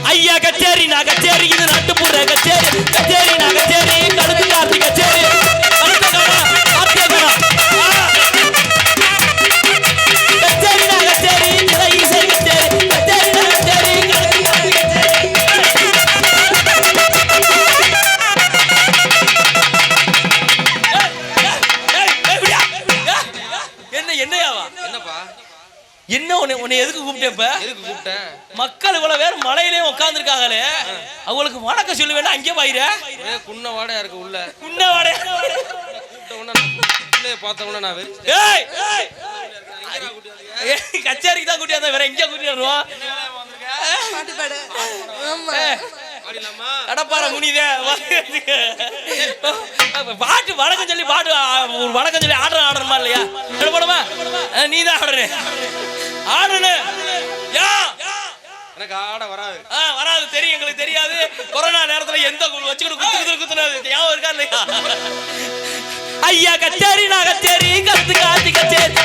ஐயா கச்சேரி நான் கச்சேரி இது நாட்டுப்புற கச்சேரி கச்சேரி நான் கச்சேரி கழுத்து கார்த்தி கச்சேரி கச்சேரி நான் கச்சேரி இசை கச்சேரி கச்சேரி நான் கச்சேரி என்னையாவா என்னப்பா என்ன உன்னை எதுக்கு கூப்பிட்டேன் மக்கள் இவ்வளவு பேர் மலையிலே உட்கார்ந்துருக்காங்களே அவங்களுக்கு வணக்கம் சொல்ல வேண்டாம் அங்கே பாயிர குன்ன வாடையா இருக்கு உள்ள குன்ன வாடையா பார்த்தவன நான் கச்சேரிக்கு தான் கூட்டியா வேற எங்க கூட்டிடுவோம் கடப்பார முனிதே பாட்டு வணக்கம் சொல்லி பாட்டு ஒரு வணக்கம் சொல்லி ஆடுறமா இல்லையா போடுமா நீ தான் ஆடுறனு எனக்கு ஆட வராது வராது தெரியும் எங்களுக்கு தெரியாது கொரோனா நேரத்துல எந்த வச்சுக்கிட்டு குத்துனது ஞாபகம் இருக்கா இல்லையா ஐயா கச்சேரி நான் கச்சேரி கத்து காத்தி கச்சேரி